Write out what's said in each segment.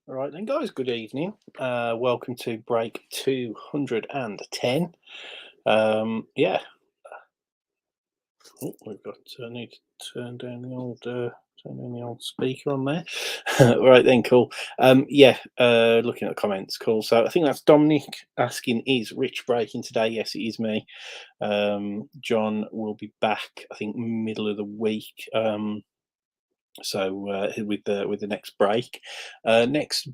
All right then, guys. Good evening. Welcome to break 210. Yeah, we've got. I need to turn down the old speaker on there. Right then, cool. Looking at the comments, cool. So I think that's Dominic asking, "Is Rich breaking today?" Yes, it is me. John will be back. I think middle of the week. With the next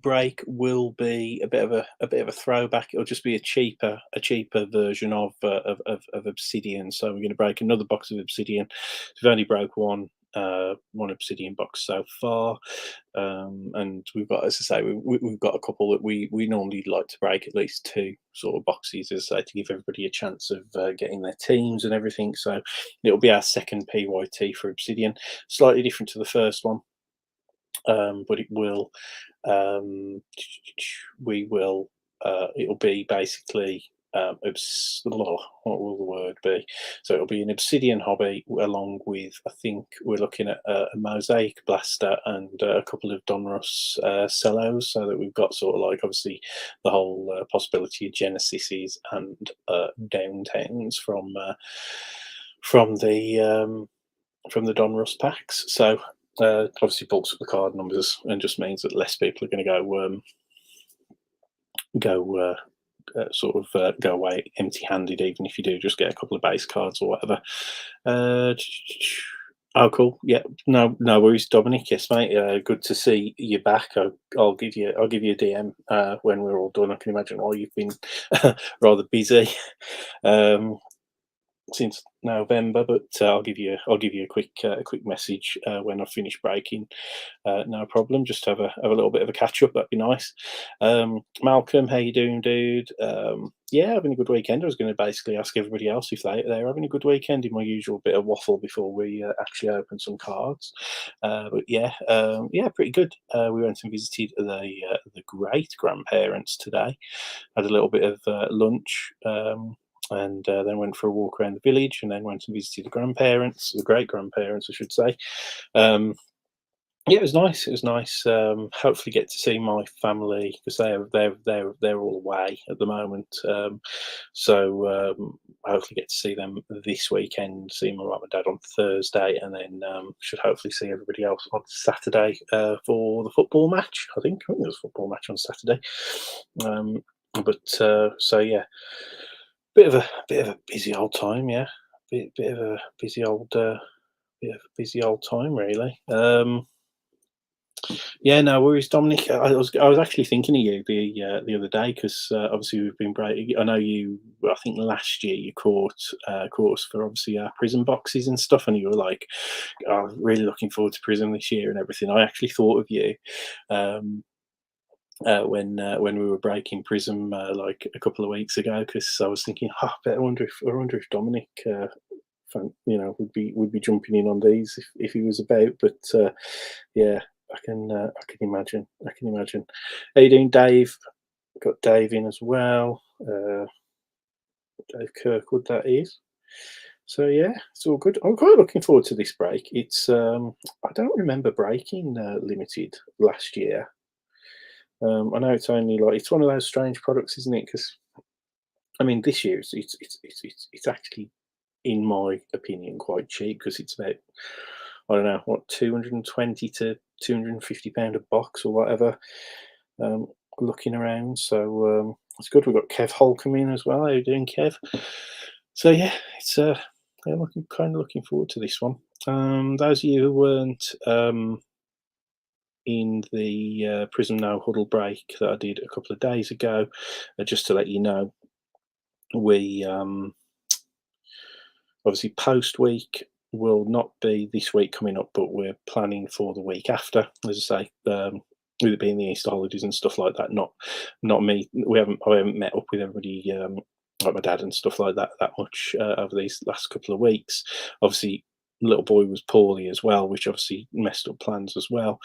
break will be a bit of a throwback. It'll just be a cheaper version of Obsidian. So we're going to break another box of Obsidian. We've only broke one Obsidian box so far, and we've got, as I say, we've got a couple that we normally like to break at least two sort of boxes, as I say, to give everybody a chance of getting their teams and everything. So it'll be our second PYT for Obsidian, slightly different to the first one, but it will we will it'll be basically what will the word be? So it'll be an Obsidian hobby along with, I think we're looking at a Mosaic Blaster and a couple of Donruss cellos, so that we've got sort of like obviously the whole possibility of Genesises and Downtowns from from the Donruss packs. So obviously bulks up the card numbers and just means that less people are going to go go away empty-handed, even if you do just get a couple of base cards or whatever. Uh, oh, cool. Yeah, no worries, Dominic. Yes, mate. Good to see you back. I'll give you a DM when we're all done. I can imagine why you've been rather busy. Um, since November, but I'll give you a quick message when I finish breaking. No problem. Just have a little bit of a catch up. That'd be nice. Malcolm, how you doing, dude? Yeah, having a good weekend. I was going to basically ask everybody else if they're having a good weekend. In my usual bit of waffle before we actually open some cards. But yeah, yeah, pretty good. We went and visited the great grandparents today. Had a little bit of lunch. And then went for a walk around the village, and then went and visited the grandparents, the great grandparents, I should say. Um, yeah, it was nice. It was nice. Hopefully, get to see my family because they're all away at the moment. Hopefully, get to see them this weekend. See my mum and dad on Thursday, and then should hopefully see everybody else on Saturday for the football match. I think there's a football match on Saturday. So yeah, bit of a busy old time, yeah. Bit of a busy old time, really. Yeah, no worries, Dominic. I was actually thinking of you the other day because obviously we've been break. I know you. I think last year you caught us for obviously our prison boxes and stuff, and you were like, "Oh, really looking forward to prison this year and everything." I actually thought of you. Um, when we were breaking Prism like a couple of weeks ago, because I was thinking, I wonder if Dominic, would be jumping in on these if he was about. But yeah, I can imagine. I can imagine. How you doing, Dave? Got Dave in as well. Dave Kirkwood, that is. So yeah, it's all good. I'm quite looking forward to this break. It's I don't remember breaking limited last year. I know it's only like it's one of those strange products, isn't it? Because I mean, this year it's actually, in my opinion, quite cheap because it's about, I don't know, what, 220 to £250 a box or whatever. Um, Looking around, so it's good. We've got Kev Holcomb in as well. How you doing, Kev? So yeah, it's yeah, looking forward to this one. Those of you who weren't in the Prism No Huddle break that I did a couple of days ago, just to let you know, we obviously post week will not be this week coming up, but we're planning for the week after. As I say, with it being the Easter holidays and stuff like that, not me. I haven't met up with everybody. Like my dad and stuff like that much over these last couple of weeks. Obviously, little boy was poorly as well, which obviously messed up plans as well.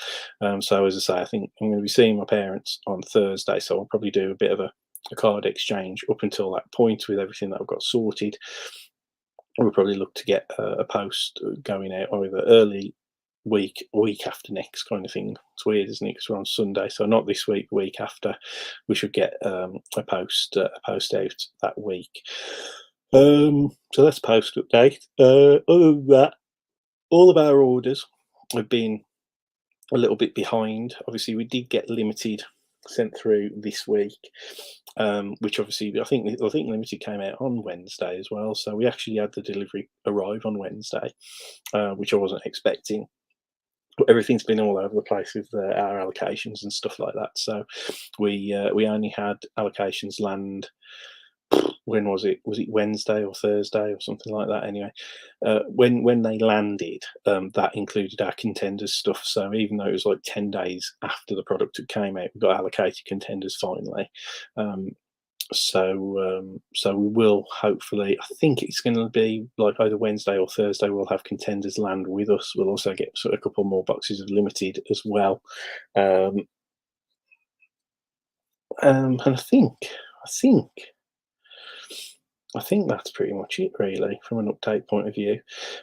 So as I say, I think I'm going to be seeing my parents on Thursday, so I'll probably do a bit of a card exchange up until that point with everything that I've got sorted. We'll probably look to get a post going out either early week after next kind of thing. It's weird, isn't it? Because we're on Sunday, so not this week, the week after. We should get a post out that week. So that's post update. Other than that, all of our orders have been a little bit behind. Obviously, we did get limited sent through this week, which obviously I think limited came out on Wednesday as well. So we actually had the delivery arrive on Wednesday, which I wasn't expecting. But everything's been all over the place with our allocations and stuff like that. So we only had allocations land. When was it? Was it Wednesday or Thursday or something like that? Anyway, when they landed, that included our contenders stuff. So even though it was like 10 days after the product had came out, we got allocated contenders finally. So we will hopefully. I think it's going to be like either Wednesday or Thursday. We'll have contenders land with us. We'll also get sort of a couple more boxes of limited as well. And I think that's pretty much it, really, from an update point of view.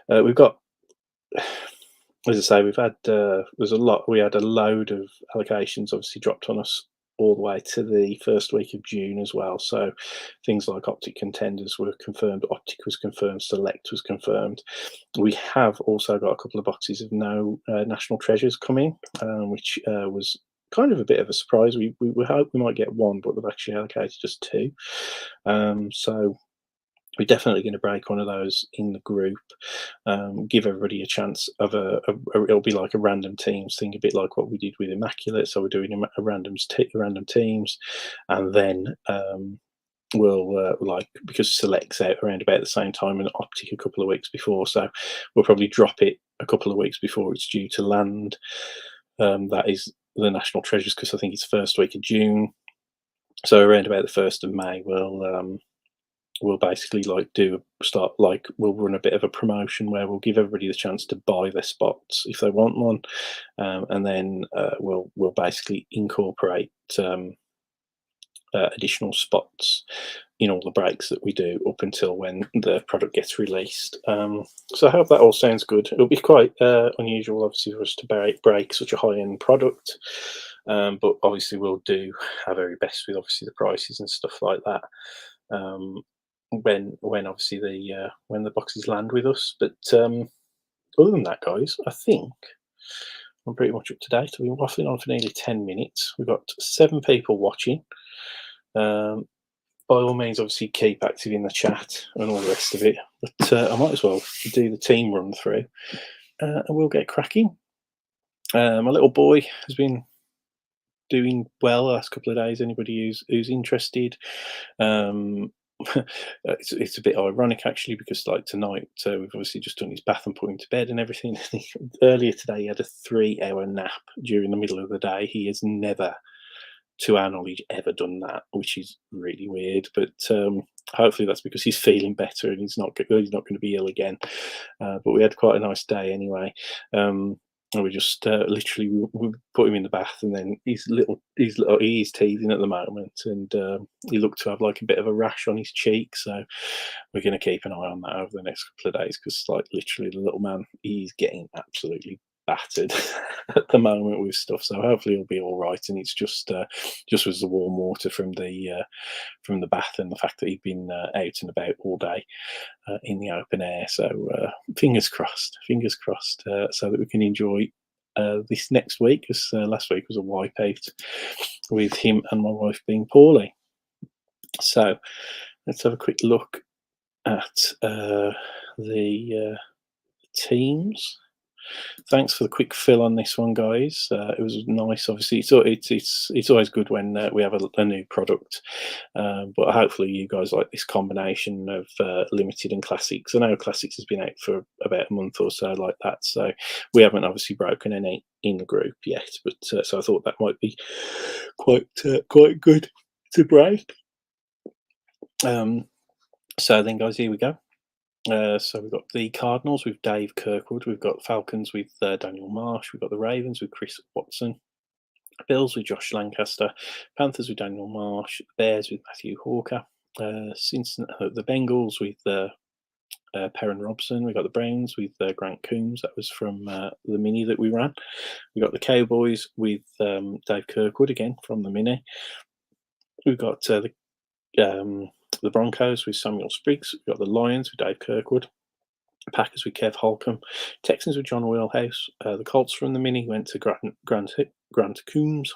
We've got, as I say, we've had there's a lot. We had a load of allocations, obviously, dropped on us all the way to the first week of June as well. So things like Optic contenders were confirmed, Optic was confirmed, Select was confirmed. We have also got a couple of boxes of no national treasures coming, which was kind of a bit of a surprise. We hope we might get one, but they've actually allocated just two. So we're definitely going to break one of those in the group. Give everybody a chance of it'll be like a random teams thing, a bit like what we did with Immaculate. So we're doing a random teams, and then we'll like, because Select's out around about the same time and Optic a couple of weeks before, so we'll probably drop it a couple of weeks before it's due to land. That is the national treasures, because I think it's first week of June. So around about the 1st of May, we'll basically we'll run a bit of a promotion where we'll give everybody the chance to buy their spots if they want one, and then we'll basically incorporate additional spots in all the breaks that we do up until when the product gets released. So I hope that all sounds good. It'll be quite unusual, obviously, for us to break such a high-end product, but obviously we'll do our very best with obviously the prices and stuff like that. When obviously when the boxes land with us. But other than that, guys, I think I'm pretty much up to date. We've been waffling on for nearly 10 minutes. We've got 7 people watching. By all means, obviously keep active in the chat and all the rest of it. But I might as well do the team run through, and we'll get cracking. My little boy has been doing well the last couple of days. Anybody who's interested, it's a bit ironic actually, because like tonight, we've obviously just done his bath and put him to bed and everything. Earlier today, he had a 3-hour nap during the middle of the day. He has never, to our knowledge, ever done that, which is really weird. But hopefully that's because he's feeling better and he's not going to be ill again. But we had quite a nice day anyway. And we just literally we put him in the bath, and then he's teething at the moment, and he looked to have like a bit of a rash on his cheek. So we're going to keep an eye on that over the next couple of days, because like literally the little man, he's getting absolutely battered at the moment with stuff. So hopefully he'll be all right, and it's just was the warm water from the bath and the fact that he'd been out and about all day in the open air. So fingers crossed, so that we can enjoy this next week, because last week was a wipeout with him and my wife being poorly. So let's have a quick look at the teams. Thanks for the quick fill on this one, guys. It was nice. Obviously, it's always good when we have a new product, but hopefully you guys like this combination of limited and classics. I know classics has been out for about a month or so like that, so we haven't obviously broken any in the group yet. But so I thought that might be quite good to break. So then, guys, here we go. So we've got the Cardinals with Dave Kirkwood. We've got Falcons with Daniel Marsh. We've got the Ravens with Chris Watson. Bills with Josh Lancaster. Panthers with Daniel Marsh. Bears with Matthew Hawker. The Bengals with Perrin Robson. We got the Browns with Grant Coombs. That was from the mini that we ran. We got the Cowboys with Dave Kirkwood again from the mini. We've got the Broncos with Samuel Spriggs. We've got the Lions with Dave Kirkwood. Packers with Kev Holcomb. Texans with John Wheelhouse. The Colts from the mini went to Grant Coombs.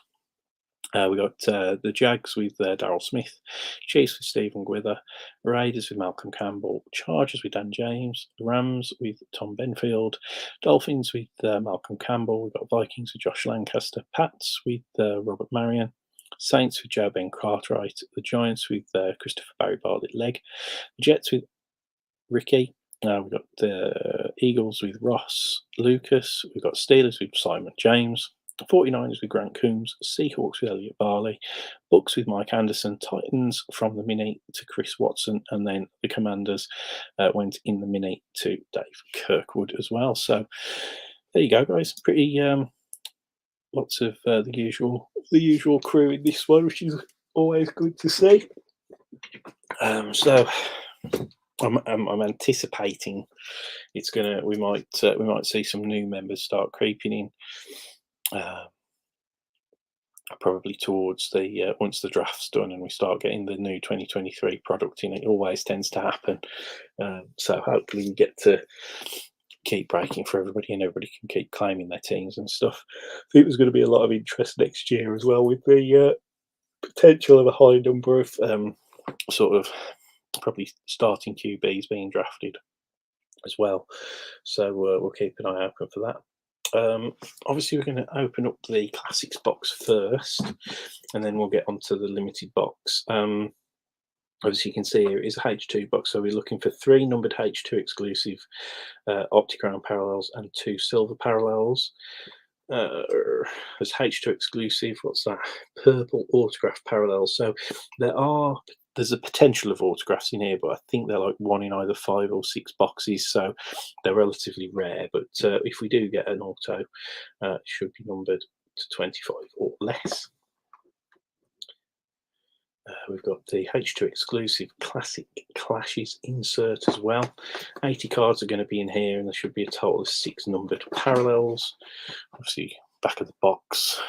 We got the Jags with Daryl Smith, Chiefs with Stephen Gwither, Raiders with Malcolm Campbell, Chargers with Dan James, Rams with Tom Benfield, Dolphins with Malcolm Campbell. We've got Vikings with Josh Lancaster, Pats with Robert Marion, Saints with Joe Ben Cartwright, the Giants with Christopher Barry Bartlett Legg, the Jets with Ricky. We've got the Eagles with Ross Lucas. We've got Steelers with Simon James. 49ers with Grant Coombs, Seahawks with Elliot Barley, Bucks with Mike Anderson, Titans from the mini to Chris Watson, and then the Commanders went in the mini to Dave Kirkwood as well. So there you go, guys. Pretty lots of the usual crew in this one, which is always good to see. So I'm anticipating we might see some new members start creeping in. Probably towards the once the draft's done and we start getting the new 2023 product in. It always tends to happen. So hopefully we get to keep breaking for everybody and everybody can keep claiming their teams and stuff. I think there's going to be a lot of interest next year as well, with the potential of a high number of sort of probably starting QBs being drafted as well. So we'll keep an eye open for that. Obviously, we're going to open up the Classics box first, and then we'll get onto the limited box. As you can see here, it is a H2 box, so we're looking for 3 numbered H2 exclusive Opticrown parallels and 2 silver parallels. As H2 exclusive, what's that? Purple autograph parallels. So there's a potential of autographs in here, but I think they're like 1 in either 5 or 6 boxes, so they're relatively rare. But if we do get an auto, it should be numbered to 25 or less. We've got the H2 exclusive Classic Clashes insert as well. 80 cards are going to be in here, and there should be a total of 6 numbered parallels. Obviously, back of the box,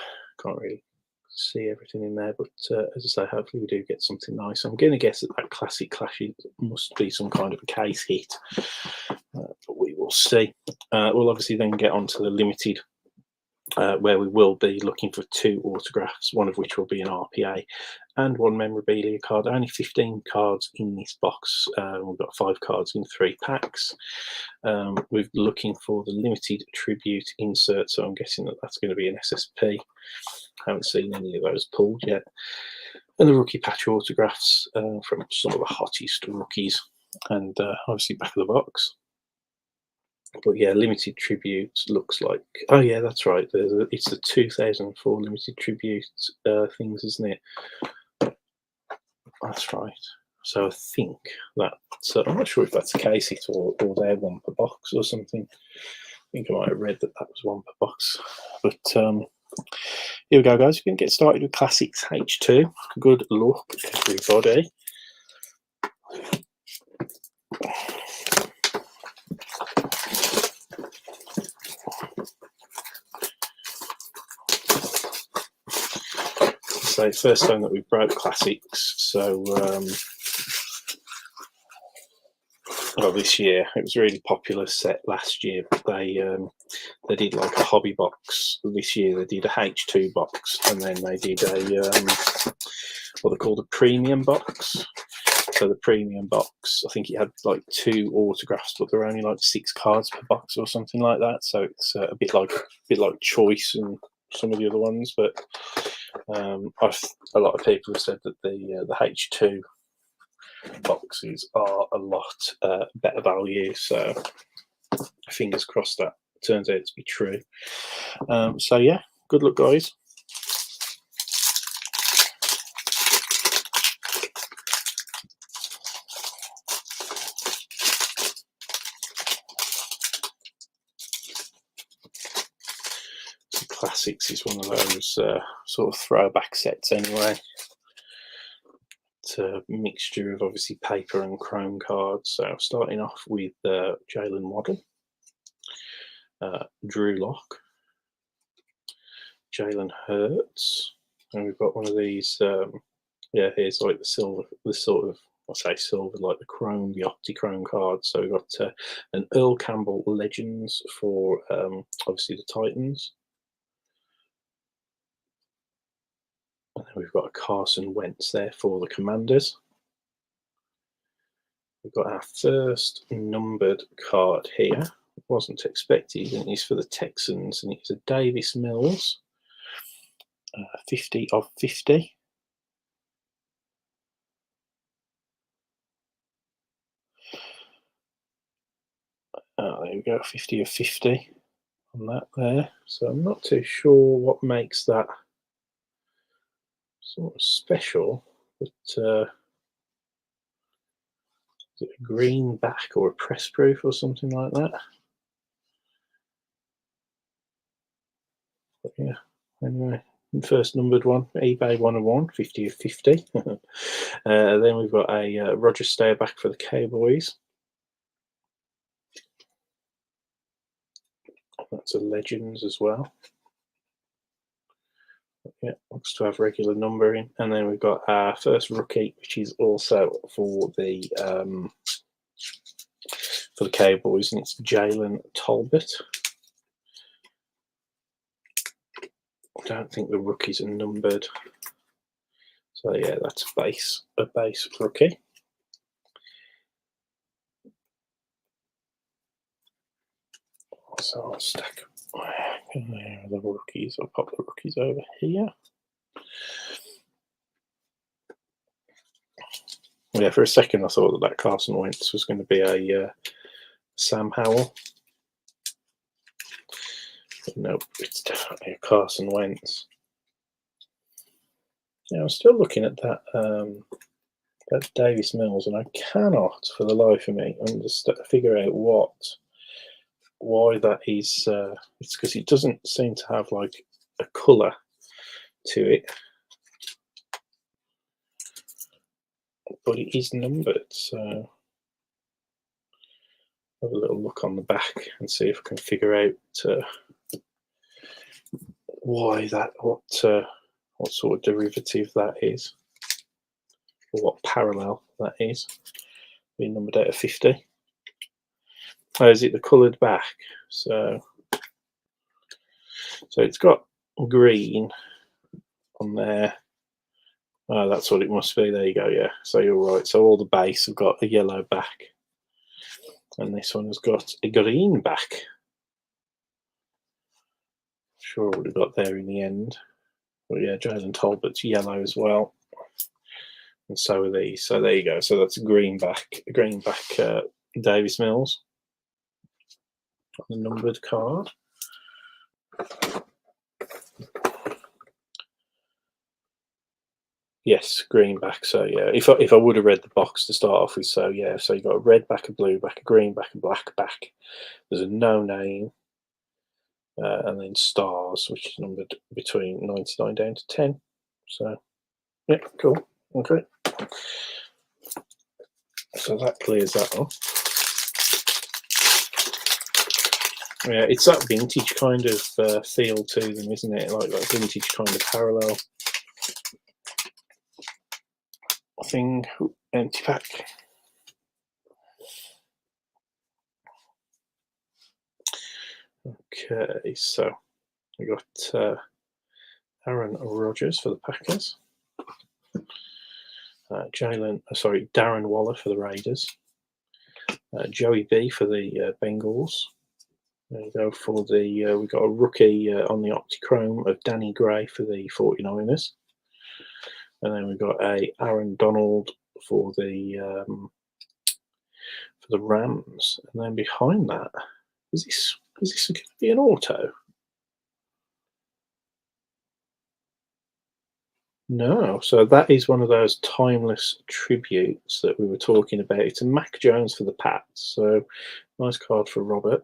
can't really see everything in there, but as I say, hopefully we do get something nice. I'm going to guess that Classic Clashes must be some kind of a case hit, but we will see. We'll obviously then get onto the limited, where we will be looking for 2 autographs, one of which will be an RPA and 1 memorabilia card. Only 15 cards in this box. We've got 5 cards in 3 packs. We're looking for the limited tribute insert, so I'm guessing that that's going to be an SSP. Haven't seen any of those pulled yet. And the rookie patch autographs from some of the hottest rookies, and obviously back of the box. But yeah, limited tribute looks like, oh yeah, that's right. It's the 2004 limited tribute things, isn't it? That's right. So I think that, I'm not sure if that's a case hit or they're 1 per box or something. I think I might have read that was 1 per box. But here we go, guys. We're going to get started with Classics H2. Good luck, everybody. So first time that we broke Classics, so this year it was a really popular set last year, but they did like a hobby box. This year they did a H2 box, and then they did a what they called a premium box. So the premium box, I think it had like 2 autographs, but there were only like 6 cards per box or something like that. So it's a bit like Choice and some of the other ones, but a lot of people have said that the H2 boxes are a lot better value, so fingers crossed that turns out to be true. So yeah, good luck, guys. Classics is one of those sort of throwback sets anyway. mixture of obviously paper and chrome cards. So starting off with Jalen Waddle, Drew Lock, Jalen Hurts, and we've got one of these. Here's like the silver, the sort of, I say silver, like the chrome, the Optichrome cards. So we've got an Earl Campbell Legends for obviously the Titans. And then we've got a Carson Wentz there for the Commanders. We've got our first numbered card here. Wasn't expected, and it's for the Texans, and it's a Davis Mills, 50 of 50. There we go, 50 of 50 on that there. So I'm not too sure what makes that sort of special, but is it a green back or a press proof or something like that? But yeah, anyway, first numbered one, eBay 101, 50 of 50. Then we've got a Roger Staubach for the Cowboys. That's a Legends as well. Yeah, looks to have regular numbering. And then we've got our first rookie, which is also for the Cowboys, and it's Jalen Talbot. I don't think the rookies are numbered. So yeah, that's a base rookie. So I'll stack the rookies. I'll pop the rookies over here. Yeah, for a second I thought that Carson Wentz was going to be a Sam Howell. But nope, it's definitely a Carson Wentz. Yeah, I'm still looking at that that Davis Mills, and I cannot, for the life of me, figure out why that is. It's because it doesn't seem to have like a colour to it, but it is numbered. So have a little look on the back and see if I can figure out why that, what sort of derivative that is, or what parallel that is. Being numbered out of 50. Oh, is it the coloured back? So it's got green on there. Oh, that's what it must be. There you go. Yeah. So you're right. So all the base have got a yellow back, and this one has got a green back. Sure, I would have got there in the end. But yeah, Jalen Talbot's yellow as well, and so are these. So there you go. So that's a green back Davis Mills on the numbered card. Yes, green back. So yeah, if I would have read the box to start off with, so yeah, so you got a red back, a blue back, a green back, a black back. There's a no name, and then stars, which is numbered between 99 down to 10. So yeah, cool. Okay. So that clears that off. Yeah, it's that vintage kind of feel to them, isn't it? Like that vintage kind of parallel thing. Empty pack. Okay, so we got Aaron Rodgers for the Packers. Darren Waller for the Raiders. Joey B for the Bengals. There you go for the, we got a rookie on the Optichrome of Danny Gray for the 49ers. And then we've got a Aaron Donald for the Rams. And then behind that, is this going to be an auto? No, so that is one of those timeless tributes that we were talking about. It's a Mac Jones for the Pats. So nice card for Robert.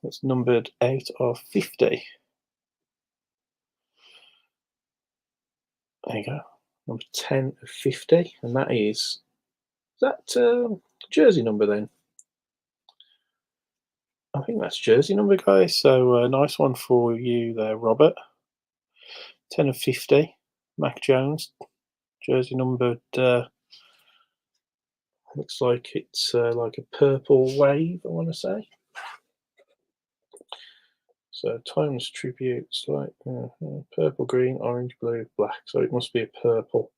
It's numbered 8 of 50. There you go. number 10 of 50, and that is that jersey number then. I think that's jersey number, guys. So nice one for you there, Robert. 10 of 50, Mac Jones, jersey numbered. Looks like it's like a purple wave, I want to say. So timeless tributes, like purple, green, orange, blue, black. So it must be a purple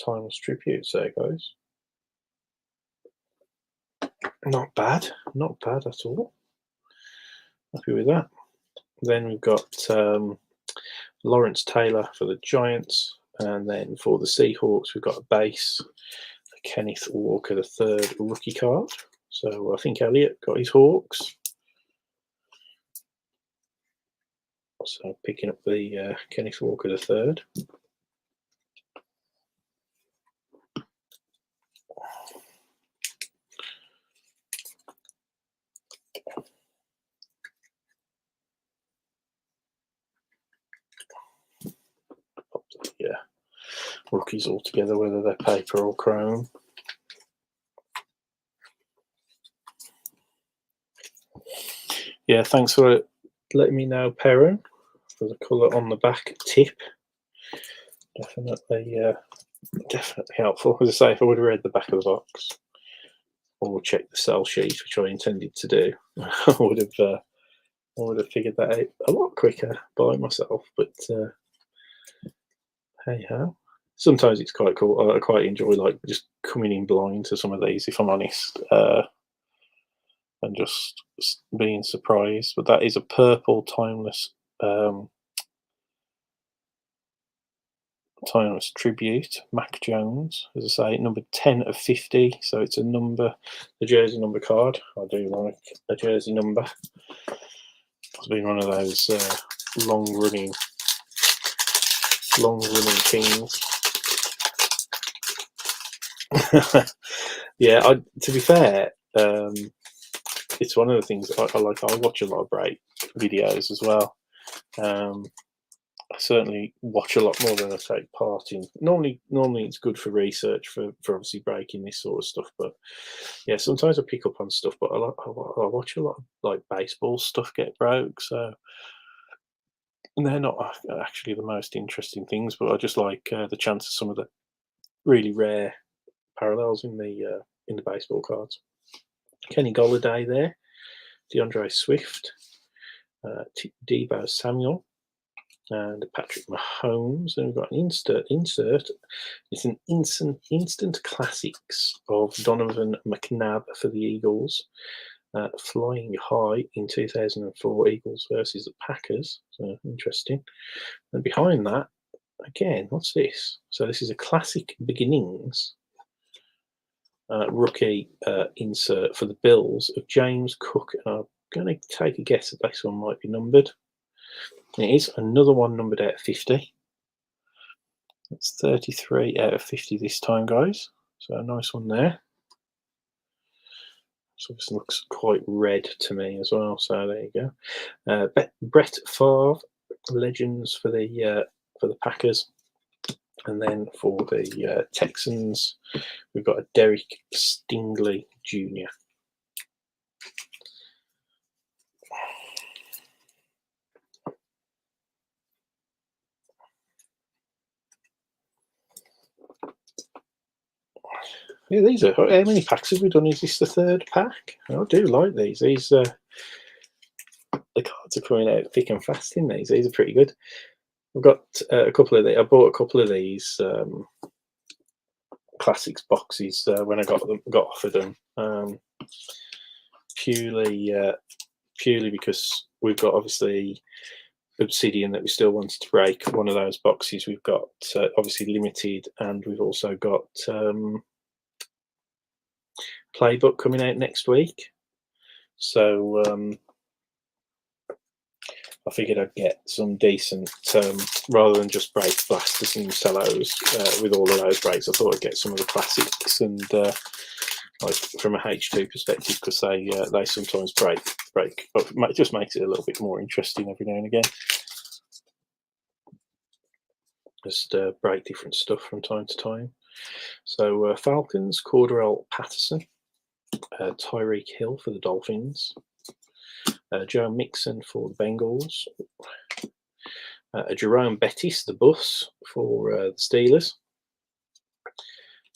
timeless tributes there, guys. Not bad at all. Happy with that. Then we've got Lawrence Taylor for the Giants, and then for the Seahawks we've got a base, Kenneth Walker III rookie card. So I think Elliot got his Hawks. So picking up the Kenneth Walker III. Pop the rookies all together, whether they're paper or chrome. Yeah, thanks for letting me know, Perrin, for the colour on the back tip. Definitely helpful. As I say, if I would have read the back of the box or checked the sell sheet, which I intended to do, I would have figured that out a lot quicker by myself. But hey ho. Sometimes it's quite cool. I quite enjoy like just coming in blind to some of these, if I'm honest, and just being surprised. But that is a purple timeless tribute, Mac Jones, as I say, number 10 of 50. So it's a jersey number card. I do like a jersey number. It's been one of those long running things. Yeah, to be fair, it's one of the things I like. I watch a lot of break videos as well. I certainly watch a lot more than I take part in. Normally it's good for research for obviously breaking this sort of stuff. But yeah, sometimes I pick up on stuff. But I watch a lot of like baseball stuff get broke. So and they're not actually the most interesting things, but I just like the chance of some of the really rare parallels in the baseball cards. Kenny Golladay there, DeAndre Swift, Deebo Samuel, and Patrick Mahomes. And we've got an insert. It's an instant classics of Donovan McNabb for the Eagles. Flying high in 2004, Eagles versus the Packers. So interesting. And behind that, again, what's this? So this is a classic beginnings rookie insert for the Bills of James Cook. And I'm going to take a guess that this one might be numbered. It is another one numbered out of 50. It's 33 out of 50 this time, guys. So a nice one there. So this looks quite red to me as well. So there you go. Brett Favre, legends for the Packers. And then for the Texans, we've got a Derek Stingley Jr. Yeah, these are, how many packs have we done? Is this the third pack? I do like these. These the cards are coming out thick and fast in these. These are pretty good. I've got a couple of these. I bought a couple of these classics boxes when I got offered them. Purely because we've got obviously Obsidian that we still wanted to break. One of those boxes we've got obviously limited, and we've also got Playbook coming out next week. So I figured I'd get some decent, rather than just break blasters and cellos with all of those breaks. I thought I'd get some of the classics, and like from a H2 perspective, because they sometimes break, but it just makes it a little bit more interesting every now and again. Just break different stuff from time to time. So Falcons, Cordarrelle Patterson, Tyreek Hill for the Dolphins, Joe Mixon for the Bengals, Jerome Bettis, the bus for the Steelers.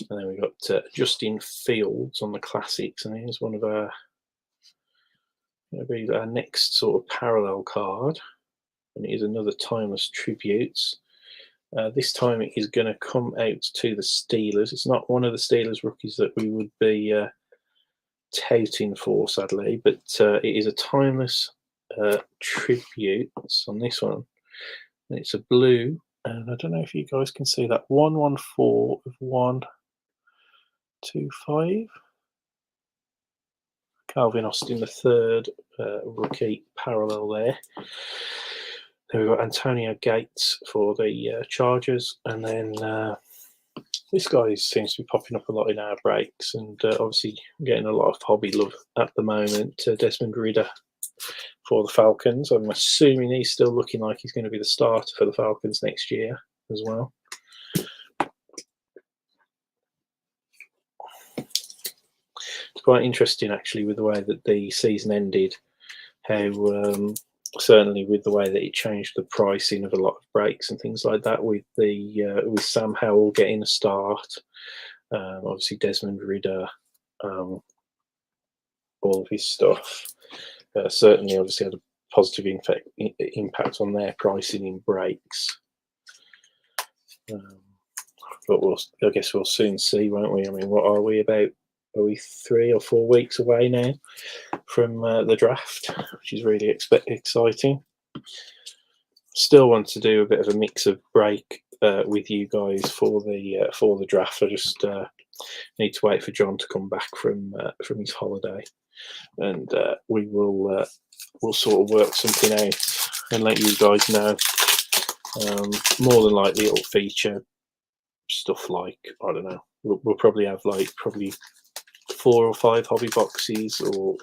And then we've got Justin Fields on the Classics, and here's one of our next sort of parallel card, and it is another Timeless Tributes. This time it is going to come out to the Steelers. It's not one of the Steelers rookies that we would be touting for, sadly, but it is a Timeless Tribute on this one. And it's a blue, and I don't know if you guys can see that 114 of 125. Calvin Austin, the third rookie parallel there. Then we've got Antonio Gates for the Chargers, and then this guy seems to be popping up a lot in our breaks, and obviously getting a lot of hobby love at the moment. Desmond Ridder for the Falcons. I'm assuming he's still looking like he's going to be the starter for the Falcons next year as well. It's quite interesting, actually, with the way that the season ended, how certainly with the way that it changed the pricing of a lot of breaks and things like that, with the with Sam Howell getting a start, obviously Desmond Ridder, all of his stuff, certainly obviously had a positive impact on their pricing in breaks. But I guess we'll soon see, won't we? I mean, what are we about? Are we 3 or 4 weeks away now from the draft, which is really exciting. Still want to do a bit of a mix of break with you guys for the draft. I just need to wait for John to come back from his holiday, and we'll sort of work something out and let you guys know. More than likely, it'll feature stuff like, I don't know. We'll probably have like 4 or 5 hobby boxes, or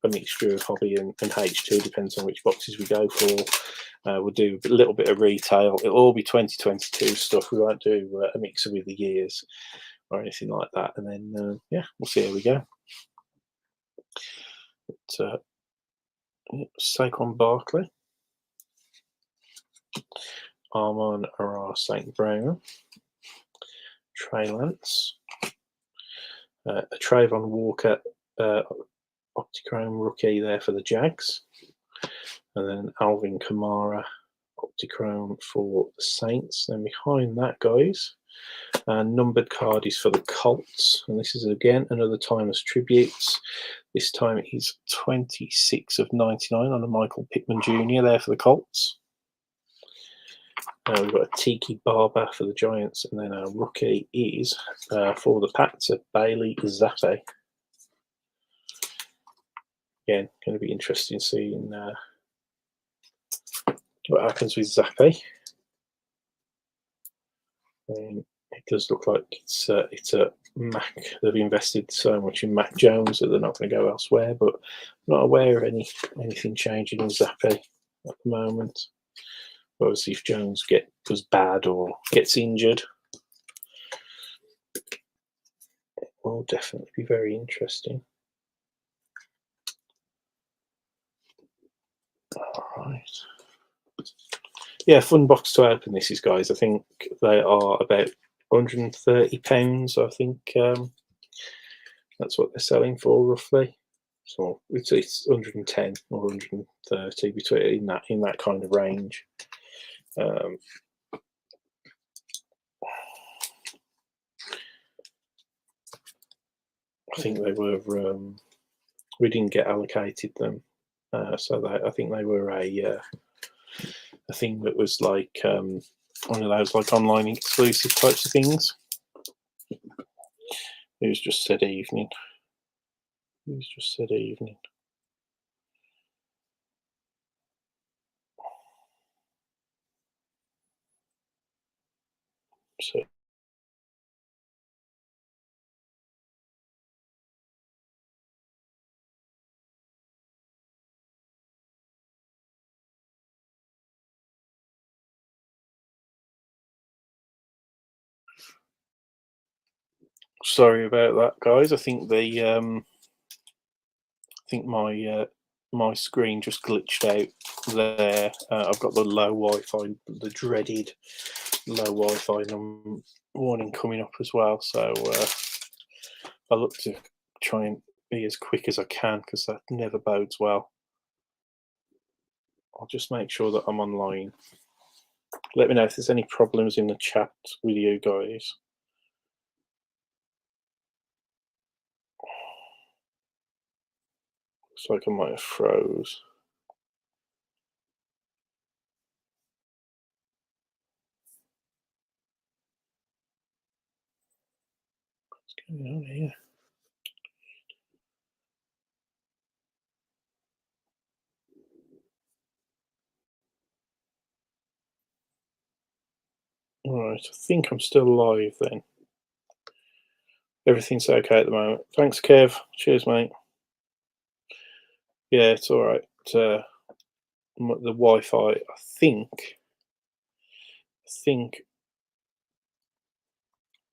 a mixture of hobby and H2, depends on which boxes we go for. We'll do a little bit of retail. It'll all be 2022 stuff. We won't do a mixer with the years or anything like that. And then, yeah, we'll see how we go. But, Saquon Barkley, Amon-Ra St. Brown, Trey Lance, Trayvon Walker Optichrome rookie there for the Jags, and then Alvin Kamara Optichrome for the Saints. Then behind that, guys, numbered card is for the Colts, and this is again another Timeless Tributes. This time he's 26 of 99 on a Michael Pittman Jr. there for the Colts. We've got a Tiki Barber for the Giants, and then our rookie is for the Pats, Bailey Zappi. Again, going to be interesting seeing what happens with Zappi. It does look like it's a Mac. They've invested so much in Mac Jones that they're not going to go elsewhere. But I'm not aware of anything changing in Zappi at the moment. Obviously, if Jones goes bad or gets injured, it will definitely be very interesting. All right. Yeah, fun box to open this is, guys. I think they are about £130. I think that's what they're selling for, roughly. So it's 110 or 130, between in that kind of range. I think they were. We didn't get allocated them, so I think they were a thing that was like one of those like online exclusive types of things. Who's just said evening? Who's just said evening? So Sorry about that, guys. I think my screen just glitched out there. I've got the low Wi-Fi, the dreaded low Wi-Fi warning coming up as well. So I look to try and be as quick as I can because that never bodes well. I'll just make sure that I'm online. Let me know if there's any problems in the chat with you guys. Looks like I might have froze. What's going on here? All right, I think I'm still live then. Everything's okay at the moment. Thanks, Kev. Cheers, mate. Yeah, it's all right. The Wi-Fi, I think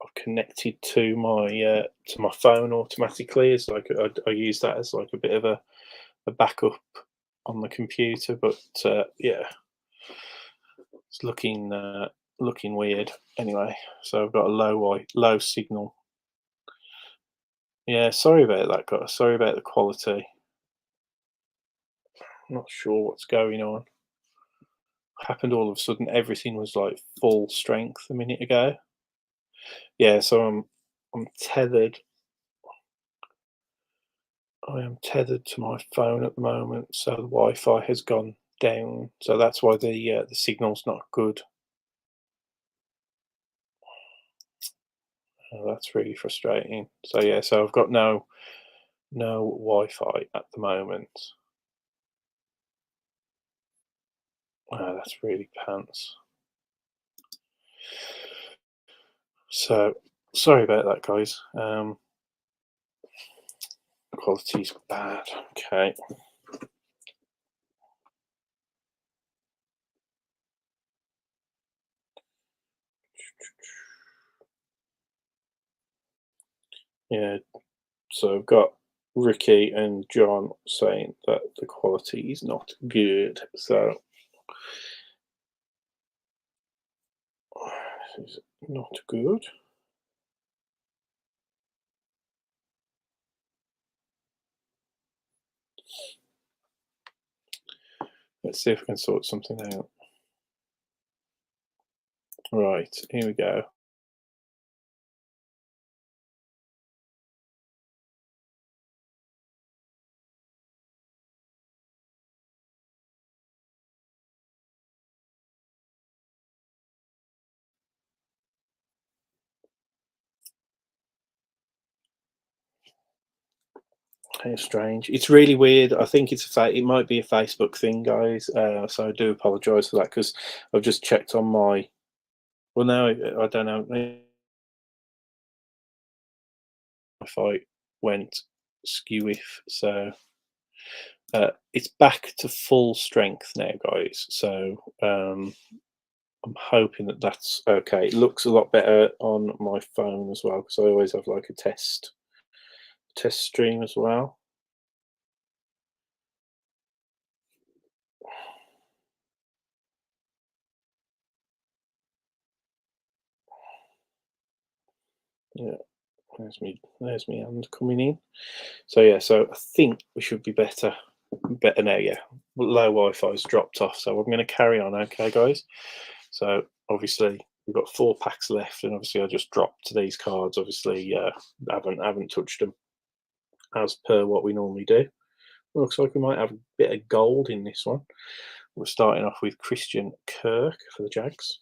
I've connected to my phone automatically. It's like I use that as like a bit of a backup on the computer, but yeah, it's looking weird. Anyway, so I've got a low signal. Yeah, sorry about that, guys. Sorry about the quality. I'm not sure what's going on. Happened all of a sudden. Everything was like full strength a minute ago. Yeah, so I'm tethered. I am tethered to my phone at the moment, so the Wi-Fi has gone down. So that's why the signal's not good. That's really frustrating. So yeah, so I've got no Wi-Fi at the moment. That's really pants. So sorry about that, guys. Quality's bad. Okay. Yeah. So I've got Ricky and John saying that the quality is not good. So this is not good. Let's see if we can sort something out. Right, here we go. How strange. It's really weird. I think it might be a Facebook thing, guys. So I do apologise for that because I've just checked on my. Well, now I don't know. If I went skew so it's back to full strength now, guys. So I'm hoping that that's okay. It looks a lot better on my phone as well because I always have like a test stream as well. Yeah, there's me hand coming in. So yeah, so I think we should be better now. Yeah, low Wi-Fi's dropped off, so I'm going to carry on. Okay, guys. So obviously we've got 4 packs left, and obviously I just dropped these cards. Obviously, haven't touched them as per what we normally do. Looks like we might have a bit of gold in this one. We're starting off with Christian Kirk for the Jags,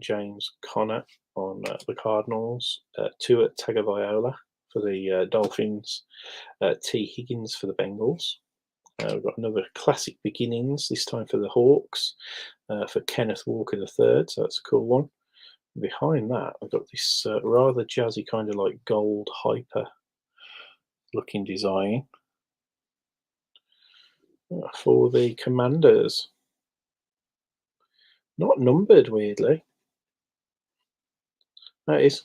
James Conner on the Cardinals, Tua Tagovailoa for the Dolphins, T. Higgins for the Bengals. We've got another classic beginnings, this time for the Hawks, for Kenneth Walker III, so that's a cool one. Behind that, I've got this rather jazzy kind of like gold hyper looking design for the Commanders. Not numbered, weirdly. That is.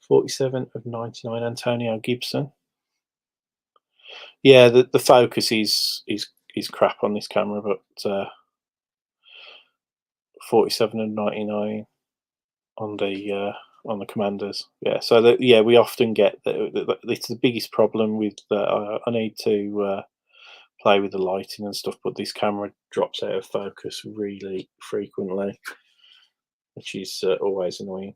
47 of 99, Antonio Gibson. Yeah, the focus is crap on this camera, but 47 and 99 on the Commanders. Yeah, so we often get it's the biggest problem with. I need to play with the lighting and stuff, but this camera drops out of focus really frequently, which is always annoying.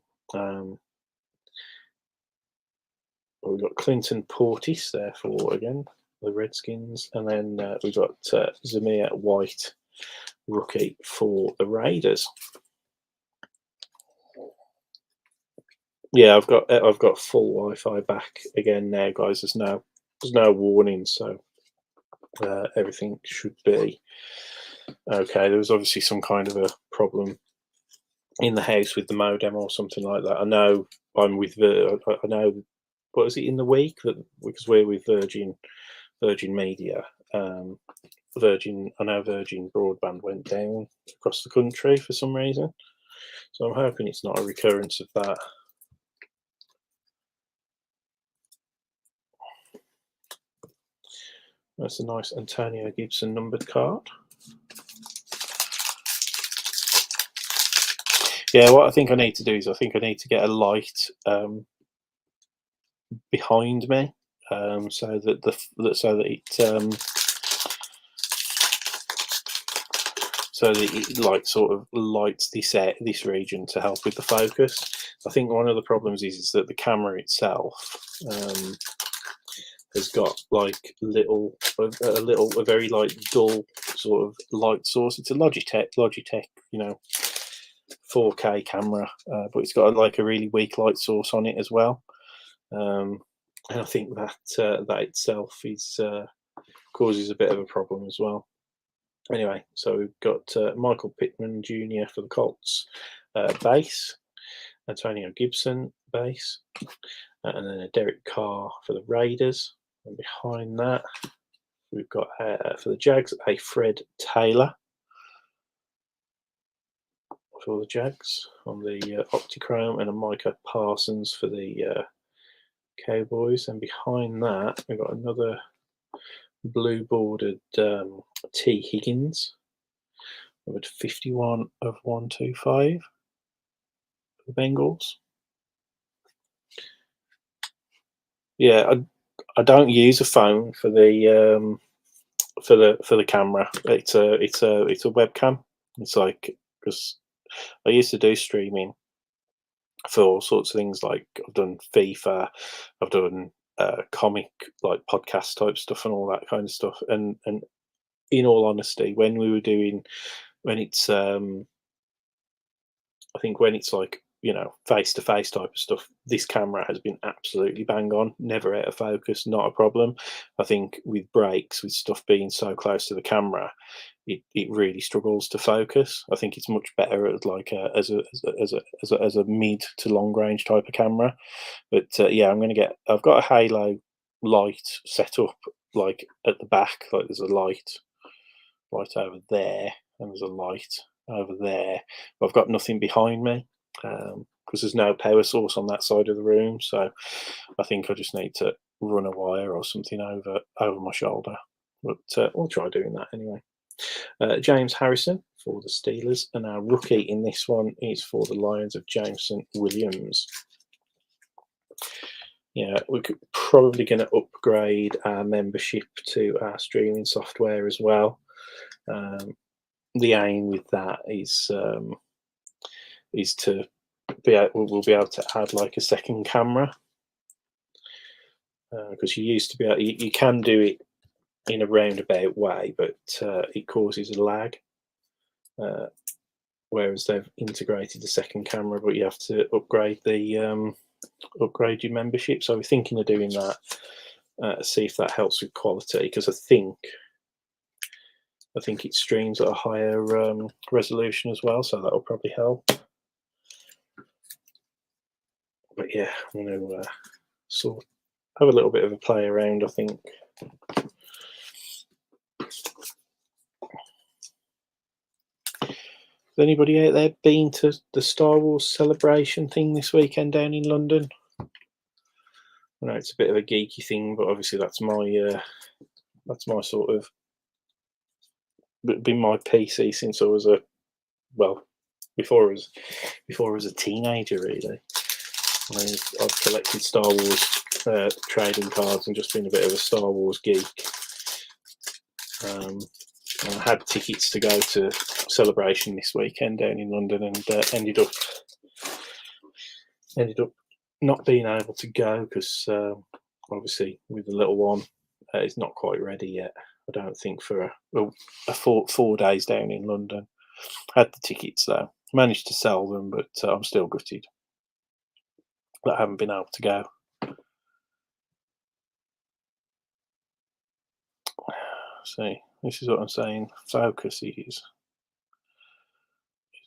We've got Clinton Portis there for again the Redskins, and then we've got Zamir White, rookie for the Raiders. Yeah, I've got full Wi-Fi back again now, guys. There's no warning, so everything should be okay. There was obviously some kind of a problem in the house with the modem or something like that. I know I'm with I know, what is it in the week that, because we're with Virgin Media. Virgin broadband went down across the country for some reason, so I'm hoping it's not a recurrence of that. That's a nice Antonio Gibson numbered card. Yeah, what I think I need to do is I think I need to get a light behind me, so that it like sort of lights this region to help with the focus. I think one of the problems is that the camera itself has got like a very like dull sort of light source. It's a Logitech, 4K camera, but it's got like a really weak light source on it as well. And I think that itself is causes a bit of a problem as well. Anyway, so we've got Michael Pittman Jr. for the Colts, base, Antonio Gibson, base, and then a Derek Carr for the Raiders. And behind that, we've got for the Jags a Fred Taylor for the Jags on the Optichrome, and a Micah Parsons for the Cowboys. And behind that, we've got another blue bordered T Higgins with 51 of 125 for the Bengals. Yeah, I don't use a phone for the camera. It's a webcam. It's like, because I used to do streaming for all sorts of things. Like I've done FIFA, I've done comic like podcast type stuff and all that kind of stuff. And in all honesty, when it's I think when it's like, face to face type of stuff, this camera has been absolutely bang on, never out of focus, not a problem. I think with breaks, with stuff being so close to the camera, it really struggles to focus. I think it's much better at like as a mid to long range type of camera. But yeah, I've got a halo light set up like at the back, like there's a light over there, and there's a light over there. But I've got nothing behind me, because there's no power source on that side of the room. So I think I just need to run a wire or something over my shoulder. But we'll try doing that anyway. James Harrison for the Steelers, and our rookie in this one is for the Lions of Jameson Williams. Yeah, we're probably going to upgrade our membership to our streaming software as well. The aim with that is to we'll be able to add like a second camera, because you used to be able, you can do it in a roundabout way, but it causes a lag. Whereas they've integrated the second camera, but you have to upgrade your membership. So we're thinking of doing that. See if that helps with quality, because I think it streams at a higher resolution as well, so that'll probably help. But yeah, I'm going to sort of have a little bit of a play around, I think. Has anybody out there been to the Star Wars celebration thing this weekend down in London? I know it's a bit of a geeky thing, but obviously that's my sort of been my PC since I was before I was a teenager really. I've collected Star Wars trading cards and just been a bit of a Star Wars geek. I had tickets to go to Celebration this weekend down in London, and ended up not being able to go because obviously with the little one, it's not quite ready yet. I don't think for a 4 days down in London. Had the tickets though, managed to sell them, but I'm still gutted that I haven't been able to go. See, this is what I'm saying. Focus is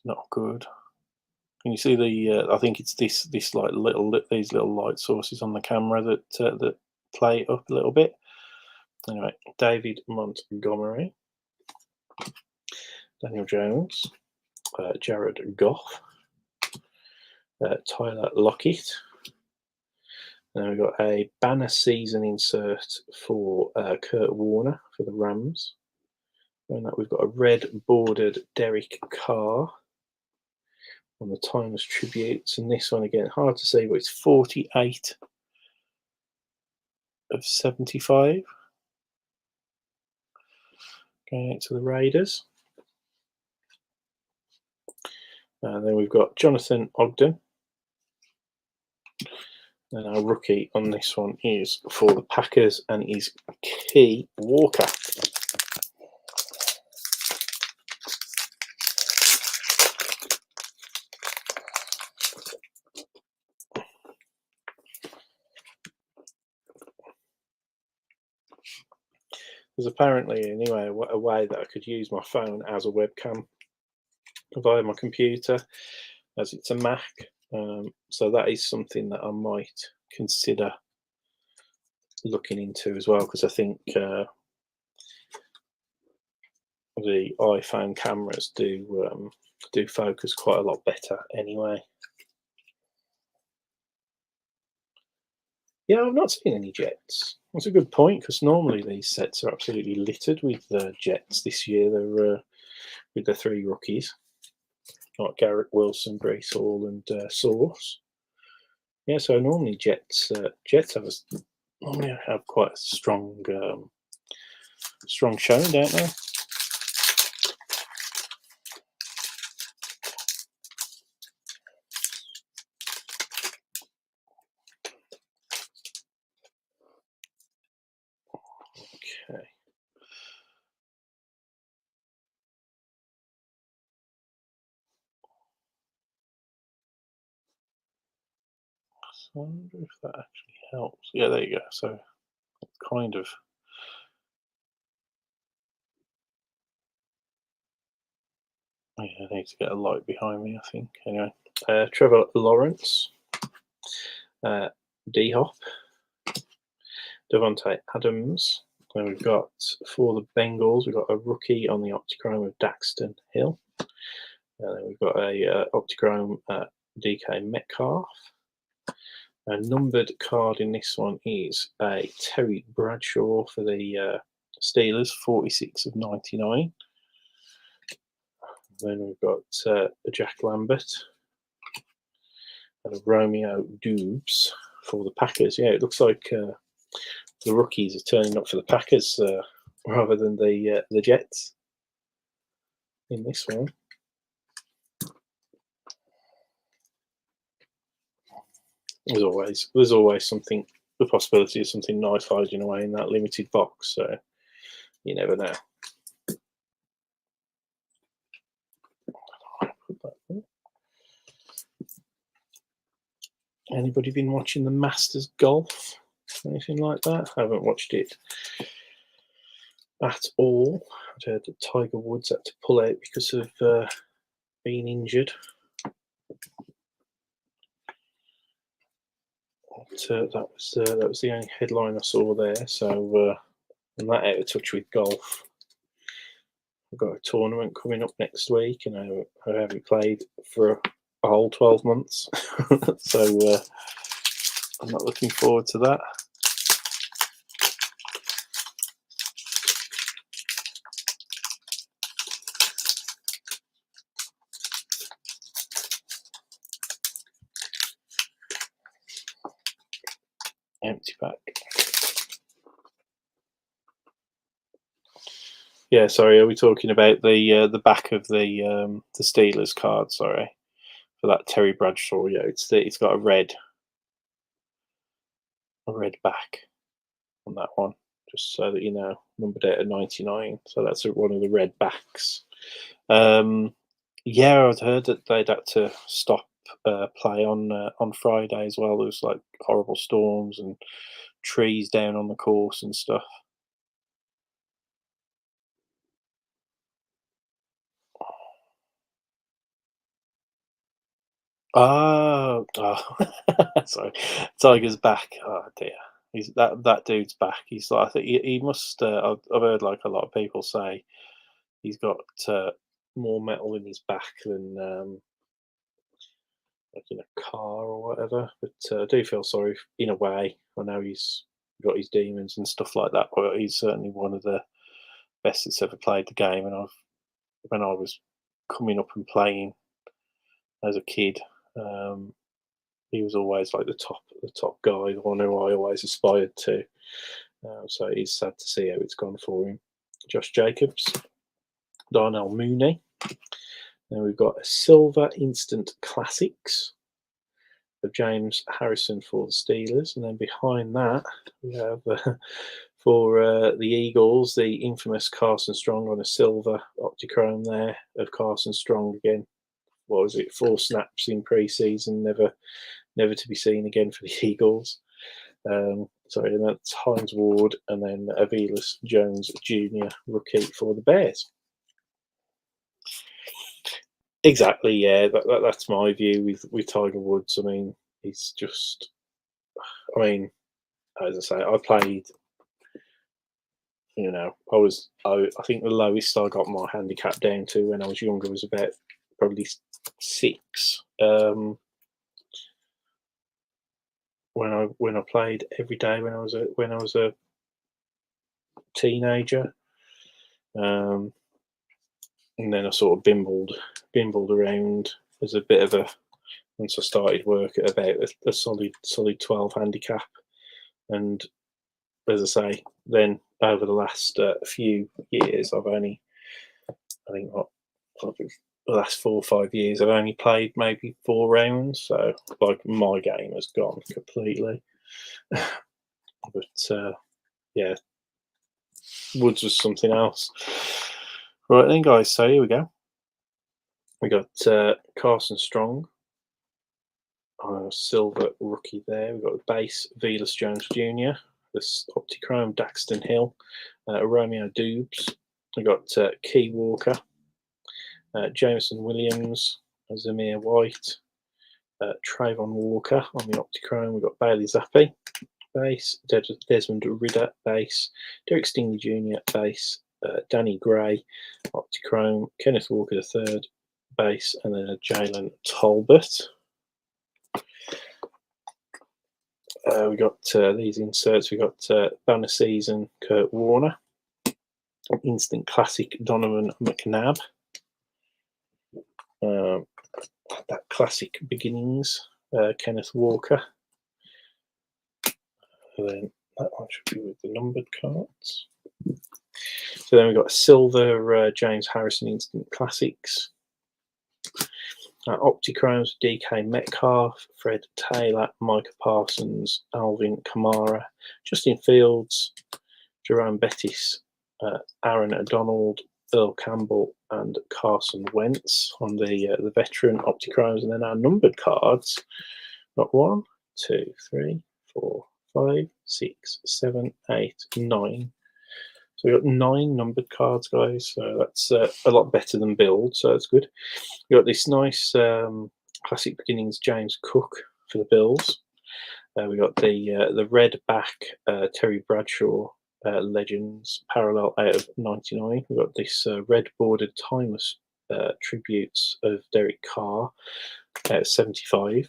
not good. Can you see the? I think it's this like these little light sources on the camera that play it up a little bit. Anyway, David Montgomery, Daniel Jones, Jared Goff, Tyler Lockett. Then we've got a banner season insert for Kurt Warner for the Rams. And that we've got a red bordered Derek Carr on the Timeless Tributes. And this one again, hard to see, but it's 48 of 75. Going out to the Raiders. And then we've got Jonathan Ogden. And our rookie on this one is for the Packers and is Key Walker. There's apparently, anyway, a way that I could use my phone as a webcam via my computer, as it's a Mac. So that is something that I might consider looking into as well, because I think the iPhone cameras do focus quite a lot better anyway. Yeah, I've not seen any Jets. That's a good point, because normally these sets are absolutely littered with Jets. This year they're with the 3 rookies, like Garrett Wilson, Breece Hall, and Sauce. Yeah, so normally Jets normally have quite a strong showing, don't they? Okay. So I wonder if that actually helps. Yeah, there you go. So kind of. Yeah, I need to get a light behind me, I think. Anyway, Trevor Lawrence, D-Hop, Devontae Adams. Then we've got, for the Bengals, we've got a rookie on the Optichrome of Daxton Hill. And then we've got a Optichrome DK Metcalf. A numbered card in this one is a Terry Bradshaw for the Steelers, 46 of 99. Then we've got a Jack Lambert and a Romeo Doubs for the Packers. Yeah, it looks like the rookies are turning up for the Packers rather than the Jets in this one. There's always something, the possibility of something nice hiding away in that limited box. So you never know. Anybody been watching the Masters golf? Anything like that? I haven't watched it at all. I heard that Tiger Woods had to pull out because of being injured. But that was the only headline I saw there. So I'm that out of touch with golf. I've got a tournament coming up next week, and I haven't played for a whole 12 months. So I'm not looking forward to that. Empty pack. Yeah, sorry. Are we talking about the back of the Steelers card? Sorry, for that Terry Bradshaw. Yeah, it's got a red back on that one, just so that you know, numbered out at 99. So that's one of the red backs. Yeah, I'd heard that they'd had to stop play on Friday as well. There was like horrible storms and trees down on the course and stuff. Oh, sorry. Tiger's back. Oh dear, he's that dude's back. He's like, I think he must. I've heard like a lot of people say he's got more metal in his back than like in a car or whatever. But I do feel sorry in a way. I know he's got his demons and stuff like that, but he's certainly one of the best that's ever played the game. And when I was coming up and playing as a kid, um, he was always like the top guy, the one who I always aspired to. So it is sad to see how it's gone for him. Josh Jacobs, Darnell Mooney. Then we've got a Silver Instant Classics of James Harrison for the Steelers, and then behind that we have for the Eagles the infamous Carson Strong on a silver Optichrome there of Carson Strong again. What was it? 4 snaps in pre-season, never to be seen again for the Eagles. Sorry, and that's Hines Ward, and then Avilas Jones Jr. rookie for the Bears. Exactly, yeah. That's my view with Tiger Woods. I mean, he's just. I mean, as I say, I played. I think the lowest I got my handicap down to when I was younger was about probably 6. When I played every day when I was a teenager, and then I sort of bimbled around as a bit of a once I started work at about a solid 12 handicap, and as I say, then over the last few years, I think probably the last 4 or 5 years, I've only played maybe 4 rounds, so like my game has gone completely. But yeah, Woods was something else. Right then, guys. So here we go. We got Carson Strong, silver rookie there. We've got the base Velas Jones Jr., this Optichrome Daxton Hill, Romeo Dubes. We got Key Walker, Jameson Williams, Zamir White, Trayvon Walker on the Optichrome. We've got Bailey Zappi, base, Desmond Ridder, base, Derek Stingley Jr., base, Danny Gray, Optichrome, Kenneth Walker III, base, and then a Jalen Talbot. We got these inserts. We got banner season Kurt Warner, instant classic Donovan McNabb, that classic beginnings Kenneth Walker, and then that one should be with the numbered cards. So then we've got a silver James Harrison instant classics. Optichromes, DK Metcalf, Fred Taylor, Micah Parsons, Alvin Kamara, Justin Fields, Jerome Bettis, Aaron Donald, Earl Campbell, and Carson Wentz on the veteran Optichromes. And then our numbered cards got 1, 2, 3, 4, 5, 6, 7, 8, 9. So we've got 9 numbered cards, guys. So that's a lot better than build. So that's good. We've got this nice classic beginnings James Cook for the Bills. We got the red back Terry Bradshaw Legends parallel out of 99. We've got this red bordered timeless tributes of Derek Carr out of 75.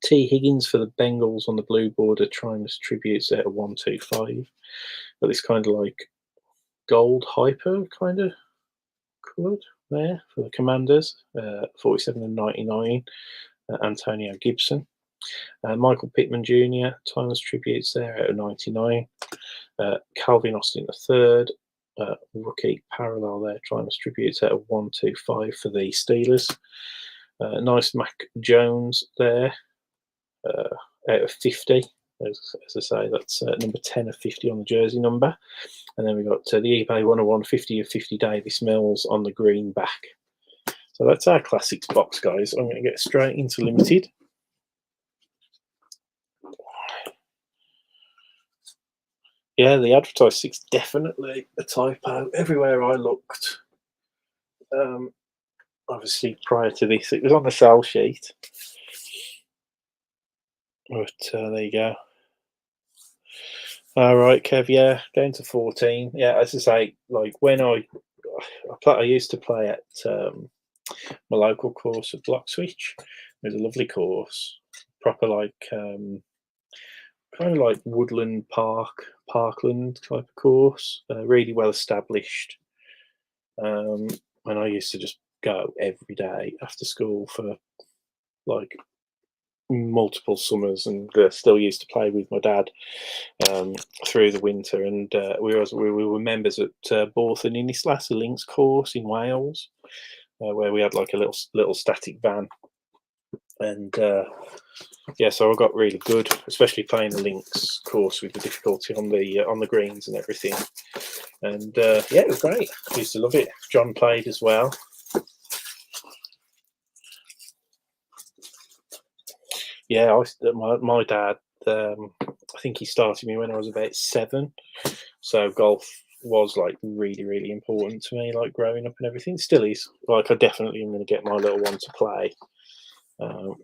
T. Higgins for the Bengals on the blue border, Trimus tributes there at 125. But this kind of like gold hyper kind of coloured there for the Commanders, 47 and 99. Antonio Gibson. Michael Pittman Jr., Timeless Tributes there out of 99. Calvin Austin III, rookie parallel there, Timeless Tributes out of 125 for the Steelers. Nice Mac Jones there, out of 50. As I say, that's number 10 of 50 on the jersey number. And then we got the eBay 101 50 of 50 Davis Mills on the green back. So that's our classics box, guys. I'm going to get straight into limited. Yeah, the advertised 6 definitely a typo. Everywhere I looked, obviously prior to this, it was on the sell sheet. But there you go. All right, Kev. Yeah, going to 14. Yeah, as I say, like when I used to play at my local course at Bloxwich. It was a lovely course, proper like kind of like woodland parkland type of course, really well established. And I used to just go every day after school for like multiple summers, and still used to play with my dad through the winter. And we were members at Borthon Innislas, a links course in Wales, where we had like a little static van. And yeah, so I got really good, especially playing the links course with the difficulty on the greens and everything. And yeah, it was great. I used to love it. John played as well. Yeah, my dad, I think he started me when I was about 7. So golf was like really, really important to me, like growing up and everything. Still is. Like I definitely am going to get my little one to play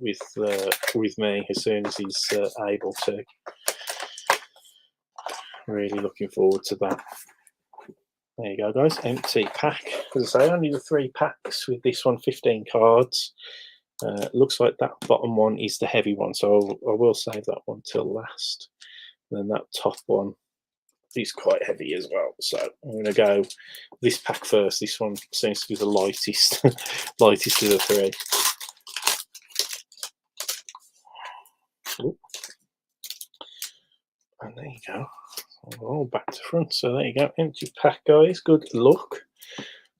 with me as soon as he's able to. Really looking forward to that. There you go, guys. Empty pack. As I say, only the 3 packs with this one, 15 cards. Looks like that bottom one is the heavy one, so I will save that one till last. And then that top one is quite heavy as well. So I'm going to go this pack first. This one seems to be the lightest, lightest of the 3. Ooh. And there you go. All back to front. So there you go. Empty pack, guys. Good luck.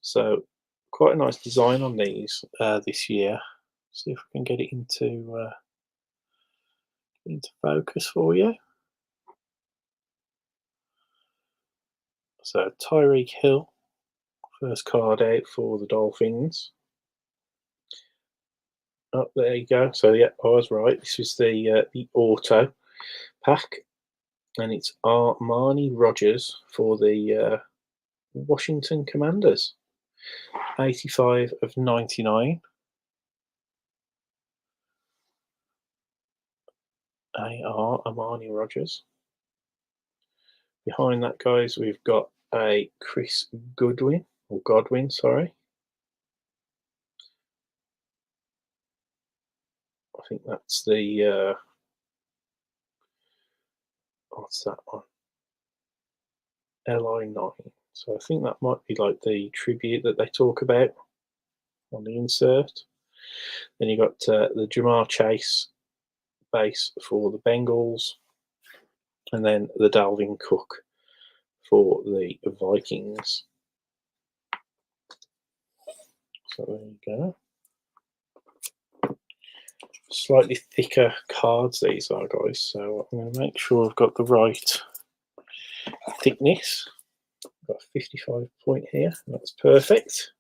So quite a nice design on these this year. See if we can get it into focus for you. So Tyreek Hill, first card out for the Dolphins. Oh, there you go. So yeah, I was right. This is the auto pack, and it's Armani Rogers for the Washington Commanders. 85 of 99. AR Armani Rogers. Behind that, guys, we've got a Chris Godwin, sorry. I think that's the what's that one? LI9. So I think that might be like the tribute that they talk about on the insert. Then you got the Jamar Chase base for the Bengals, and then the Dalvin Cook for the Vikings. So there you go. Slightly thicker cards these are, guys. So I'm going to make sure I've got the right thickness. Got a 55 point here. That's perfect.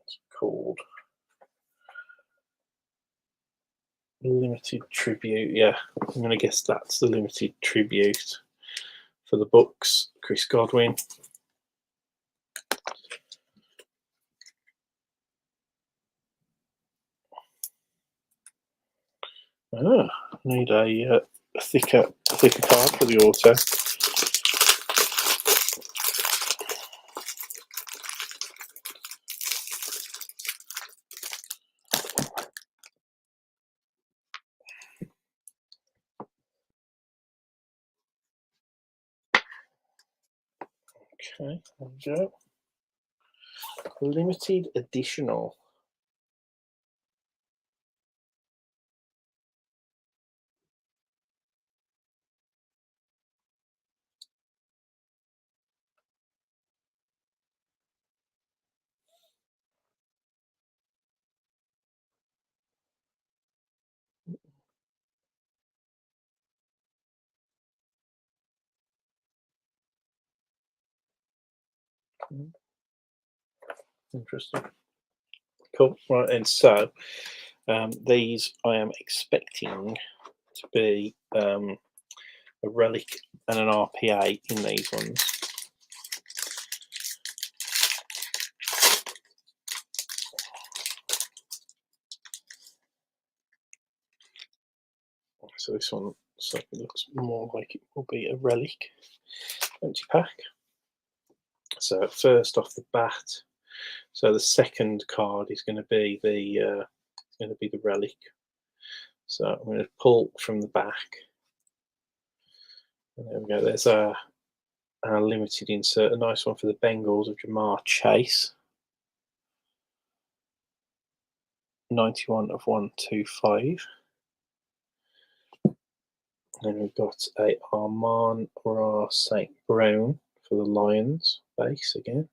It's called limited tribute. Yeah, I'm going to guess that's the limited tribute for the Bucks. Chris Godwin. Need a thicker card for the auto. Okay, there we go. Limited additional. Interesting. Cool. Right, and so these I am expecting to be a relic and an RPA in these ones. So this one certainly looks more like it will be a relic empty pack. So first off the bat, so the second card is going to be the relic. So I'm going to pull from the back. And there we go. There's our limited insert, a nice one for the Bengals of Jamar Chase. 91 of 125. Then we've got a Amon-Ra St. Brown for the Lions base again.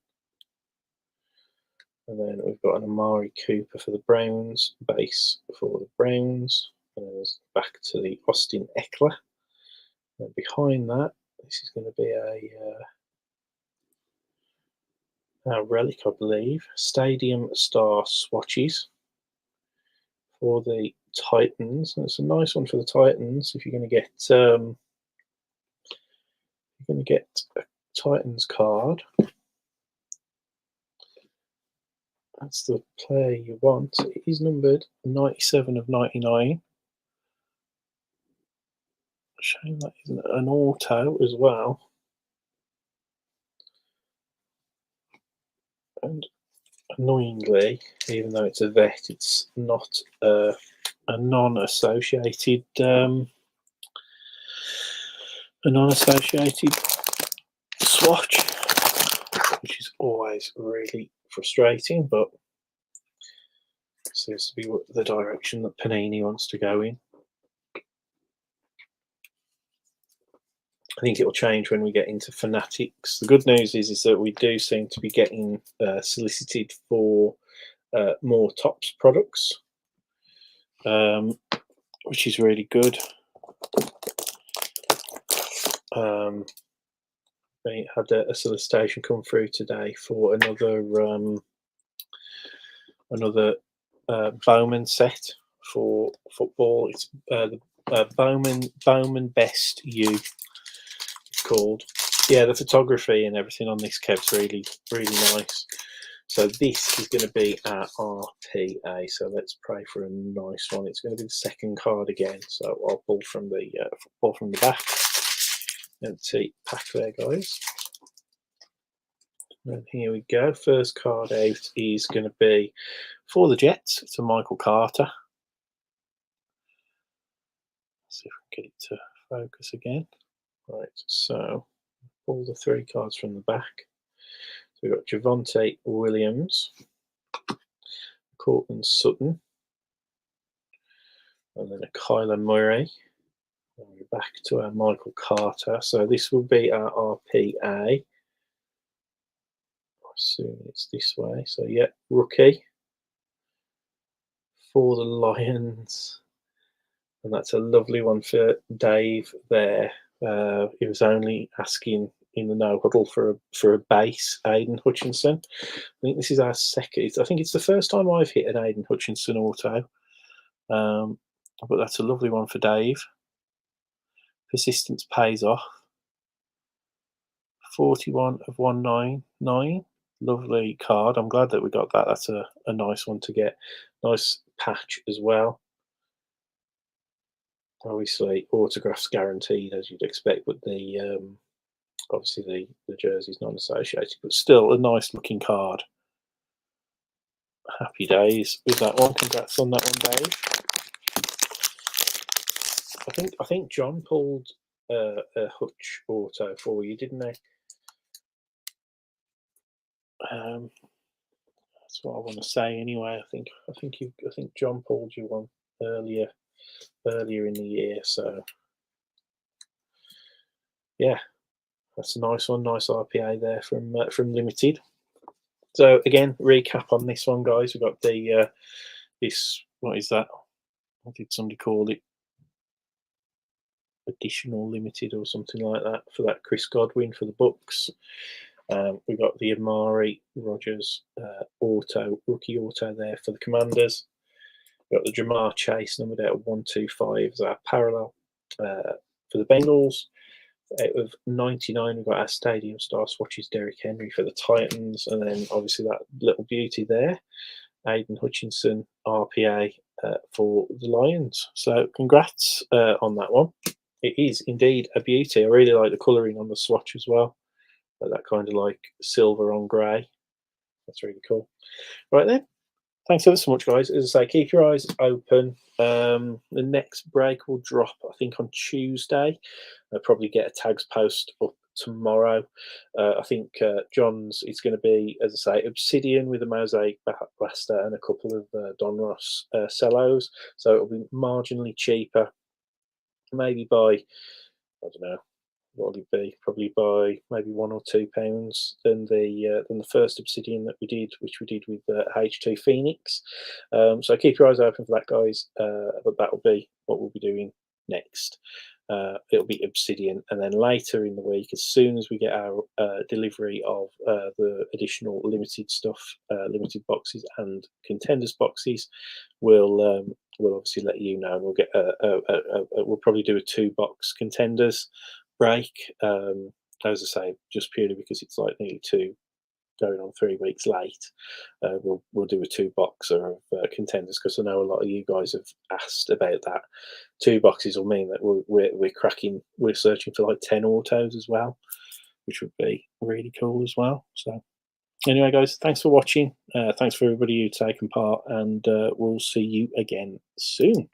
And then we've got an Amari Cooper for the Browns base for the Browns. And there's back to the Austin Eckler. And behind that, this is going to be a relic, I believe. Stadium Star swatches for the Titans. And it's a nice one for the Titans if you're going to get a Titans card. That's the player you want. It is numbered 97 of 99. Shame that isn't an auto as well. And annoyingly, even though it's a vet, it's not a non-associated swatch, which is always really frustrating, but seems to be the direction that Panini wants to go in. I think it will change when we get into Fanatics. The good news is that we do seem to be getting solicited for more Topps products, which is really good. We had a solicitation come through today for another Bowman set for football. It's the Bowman Best U. It's called. Yeah, the photography and everything on this Kev's really, really nice. So this is going to be our RPA. So let's pray for a nice one. It's going to be the second card again. So I'll pull from the back. Empty pack there, guys. And here we go. First card out is going to be for the Jets. It's a Michael Carter. Let's see if we can get it to focus again. Right, so pull the three cards from the back. So we've got Javonte Williams, Courtland Sutton, and then a Kyler Murray. And we're back to our Michael Carter. So this will be our RPA. I assume it's this way. So yeah, rookie for the Lions. And that's a lovely one for Dave there. He was only asking in the no huddle for a base, Aiden Hutchinson. I think this is our second. I think it's the first time I've hit an Aiden Hutchinson auto. But that's a lovely one for Dave. Persistence pays off. 41 of 199. Lovely card. I'm glad that we got that. That's a nice one to get. Nice patch as well. Obviously, autographs guaranteed, as you'd expect, but the obviously the jersey's non-associated, but still a nice looking card. Happy days with that one. Congrats on that one, Dave. I think John pulled a Hutch auto for you, didn't he? That's what I want to say anyway. I think John pulled you one earlier in the year. So yeah, that's a nice one. Nice IPA there from Limited. So again, recap on this one, guys. We've got the this, what is that? What did somebody call it? Additional limited or something like that for that Chris Godwin for the books. We've got the Amari Rogers rookie auto there for the Commanders. We've got the Jamar Chase numbered out of 125 as our parallel for the Bengals. Out of 99, we've got our Stadium Star swatches Derrick Henry for the Titans, and then obviously that little beauty there, Aiden Hutchinson RPA for the Lions. So congrats on that one. It is indeed a beauty. I really like the colouring on the swatch as well. Like that kind of like silver on grey. That's really cool. Right then. Thanks ever so much, guys. As I say, keep your eyes open. The next break will drop, I think, on Tuesday. I'll probably get a tags post up tomorrow. I think John's is going to be, as I say, Obsidian with a Mosaic Blaster and a couple of Don Ross cellos. So it'll be marginally cheaper. Maybe by, I don't know, what will it be? Probably by maybe £1 or £2 than the first Obsidian that we did, which we did with H2 Phoenix. So keep your eyes open for that, guys. But that will be what we'll be doing next. It'll be Obsidian, and then later in the week, as soon as we get our delivery of the additional limited stuff, limited boxes and contenders boxes, we'll obviously let you know, and we'll get we'll probably do a 2-box contenders break. As I say, just purely because it's like nearly 2 going on 3 weeks late. We'll do a 2-boxer of contenders, because I know a lot of you guys have asked about that. 2 boxes will mean that we're searching for like 10 autos as well, which would be really cool as well. So anyway, guys, thanks for watching. Thanks for everybody who's taken part, and we'll see you again soon.